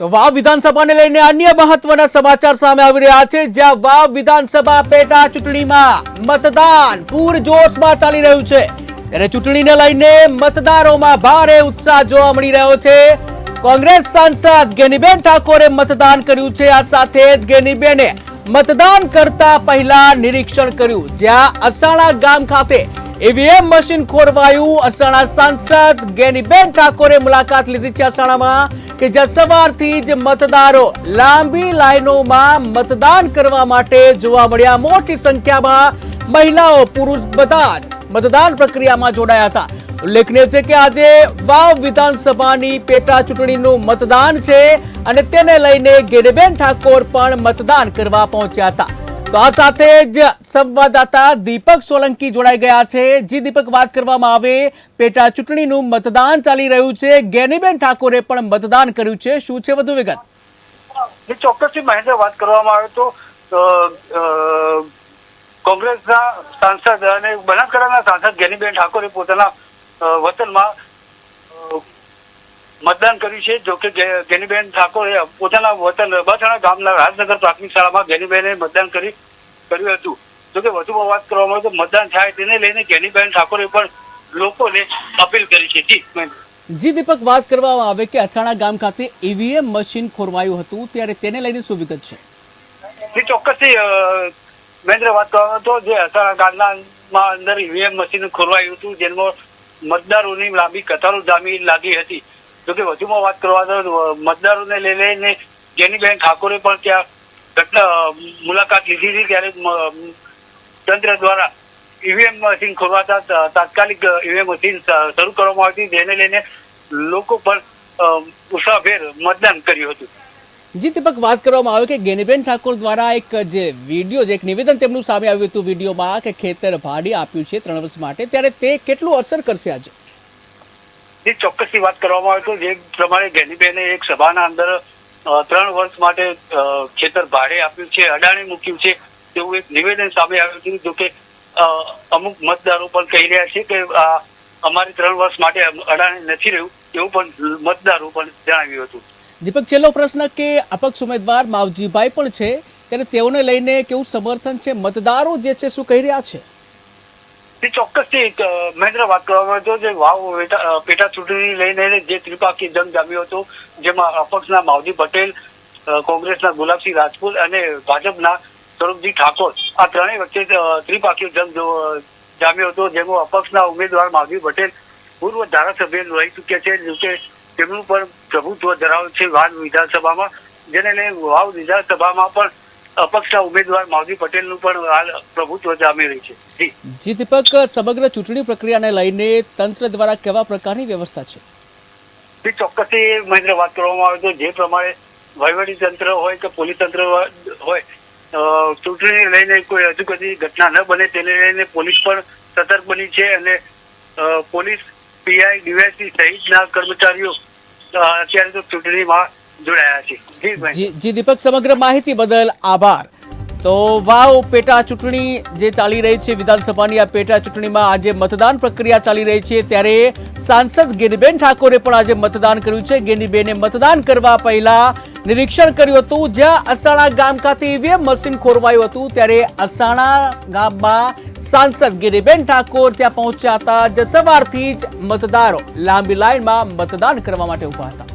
તો વાવ વિધાનસભાને લઈને અન્ય મહત્વના સમાચાર સામે આવી રહ્યા છે, જ્યાં વાવ વિધાનસભા પેટા ચૂંટણીમાં મતદાન પૂરજોશમાં ચાલી રહ્યું છે, ત્યારે ચૂંટણીને લઈને મતદારોમાં ભારે ઉત્સાહ જોવા મળી રહ્યો છે। કોંગ્રેસ સાંસદ ગેનીબેન ઠાકોરે મતદાન કર્યું છે। આ સાથે જ ગેનીબેને મતદાન કરતા પહેલા નિરીક્ષણ કર્યું, જ્યાં અસાણા ગામ ખાતે ईवीएम मशीन खोरवाયું। અસાણા સાંસદ ગેનીબેન ઠાકોરે મુલાકાત લીધી છે અસાણામાં, કે જ્યાં સવારથી જ મતદારો લાંબી લાઈનોમાં મતદાન કરવા માટે જોવા મળ્યા। મોટી સંખ્યામાં મહિલાઓ પુરુષ બધા જ મતદાન પ્રક્રિયામાં જોડાયા હતા। ઉલ્લેખનીય છે કે આજે વાવ વિધાનસભાની પેટા ચૂંટણીનું મતદાન છે અને તેને લઈને ગેનીબેન ઠાકોર પણ મતદાન કરવા પહોંચ્યા હતા। તો આ સાથે જ સંવાદદાતા દીપક સોલંકી જોડાઈ ગયા છે। જી દીપક, વાત કરવામાં આવે, પેટા ચૂંટણીનું મતદાન ચાલી રહ્યું છે, ગેનીબેન ઠાકોરે પણ મતદાન કર્યું છે, શું છે વધુ વિગત? ચોક્કસથી મહેન્દ્ર, વાત કરવામાં આવે તો કોંગ્રેસના સાંસદ અને બનાસકાંઠાના સાંસદ ગેનીબેન ઠાકોરે પોતાના વતનમાં મતદાન કર્યું છે। જો કે ગેનીબેન ઠાકોરે પોતાના વતન બથાણા ગામના રાજનગર પ્રાથમિક શાળામાં ગેનીબેને મતદાન કર્યું હતું। જો કે વધુમાં વાત કરવામાં આવે તો મતદાન થાય તેને લઈને ગેનીબેન ઠાકોરે પણ લોકોને અપીલ કરી છે। જી દીપક, વાત કરવામાં આવે કે અસાણા ગામ ખાતે ઈવીએમ મશીન ખોરવાયું હતું, ત્યારે તેને લઈને શું વિગત છે? ચોક્કસથી મહેન્દ્ર, વાત કરવામાં તો જે અસાણા ગામના અંદર ઈવીએમ મશીન ખોરવાયું હતું, જેમાં મતદારોની લાંબી કતારો લાગી હતી। જોકે વધુમાં વાત કરવા તો મતદારોને લઈને ગેનીબેન ઠાકોરે પણ ત્યાં મુલાકાત લીધી હતી, ત્યારે તંત્ર દ્વારા ઈવીએમ મશીન ખોરવાતા તાત્કાલિક ઈવીએમ મશીન શરૂ કરવામાં આવી હતી, જેને લઈને લોકો પણ ઉત્સાહભેર મતદાન કર્યું હતું। જી દીપક, વાત કરવામાં આવે કે ગેનીબેન ઠાકોર દ્વારા એક જે વિડીયો, એક નિવેદન તેમનું સામે આવ્યું હતું વિડીયોમાં, કે ખેતર ભાડે આપ્યું છે 3 વર્ષ માટે, ત્યારે તે કેટલું અસર કરશે આજે? ચોક્કસથી વાત કરવામાં આવે તો જે પ્રમાણે ગેનીબેને એક સભાના અંદર 3 વર્ષ માટે ખેતર ભાડે આપ્યું છે, અડાણી મૂક્યું છે તેવું એક નિવેદન સામે આવ્યું હતું। જો કે અમુક મતદારો પણ કહી રહ્યા છે કે અમારે 3 વર્ષ માટે અડાણી નથી રહ્યું, એવું પણ મતદારો પણ જણાવ્યું હતું। દીપક, છેલ્લો પ્રશ્ન કે અપક્ષ ઉમેદવાર માવજીભાઈ પણ છે, ત્યારે તેઓને લઈને કેવું સમર્થન છે? મતદારો જે છે શું કહી રહ્યા છે? ચોક્કસથી મહેન્દ્ર, વાત કરવામાં તો જે વાવ પેટા ચૂંટણી લઈને જે ત્રિપાક્ષી જંગ જામ્યો હતો, જેમાં અપક્ષના માવજી પટેલ, કોંગ્રેસના ગુલાબસિંહ રાજપૂત અને ભાજપના સ્વરૂપજી ઠાકોર, આ ત્રણેય વચ્ચે ત્રિપાક્ષી જંગ જામ્યો હતો, જેમાં અપક્ષના ઉમેદવાર માવજી પટેલ પૂર્વ ધારાસભ્ય રહી ચૂક્યા છે, જોકે તેમનું પણ પ્રભુત્વ ધરાવે છે વાવ વિધાનસભામાં, જેને લઈને વાવ વિધાનસભામાં પણ અપક્ષના ઉમેદવાર માવજી પટેલનું પણ હાલ પ્રભુત્વ જામી રહી છે। જી દીપક, સમગ્ર ચૂંટણી પ્રક્રિયાને લઈને તંત્ર દ્વારા કેવા પ્રકારની વ્યવસ્થા છે? ચોક્કસથી મહેન્દ્ર, વાત કરવામાં આવે તો જે પ્રમાણે વહીવટી તંત્ર હોય કે પોલીસ તંત્ર હોય, ચૂંટણીને લઈને કોઈ હજુ કદી ઘટના ન બને તેને લઈને પોલીસ પણ સતર્ક બની છે અને પોલીસ, પીઆઈ, ડીવાયસી સહિતના કર્મચારીઓ અત્યારે તો ચૂંટણીમાં જોડાયા છે। જી દીપક, સમગ્ર માહિતી બદલ આભાર। તો વાવ પેટા ચૂંટણી જે ચાલી રહી છે, વિધાનસભાની આ પેટા ચૂંટણીમાં આજે મતદાન પ્રક્રિયા ચાલી રહી છે, ત્યારે સાંસદ ગેનીબેન ઠાકોરે પણ આજે મતદાન કર્યું છે। ગેનીબેને મતદાન કરવા પહેલા નિરીક્ષણ કર્યું હતું, જ્યાં અસાણા ગામ ખાતે ઈવીએમ મશીન ખોરવાયું હતું, ત્યારે અસાણા ગામમાં સાંસદ ગેનીબેન ઠાકોર ત્યાં પહોંચ્યા હતા, જે સવારથી જ મતદારો લાંબી લાઈનમાં મતદાન કરવા માટે ઉભા હતા।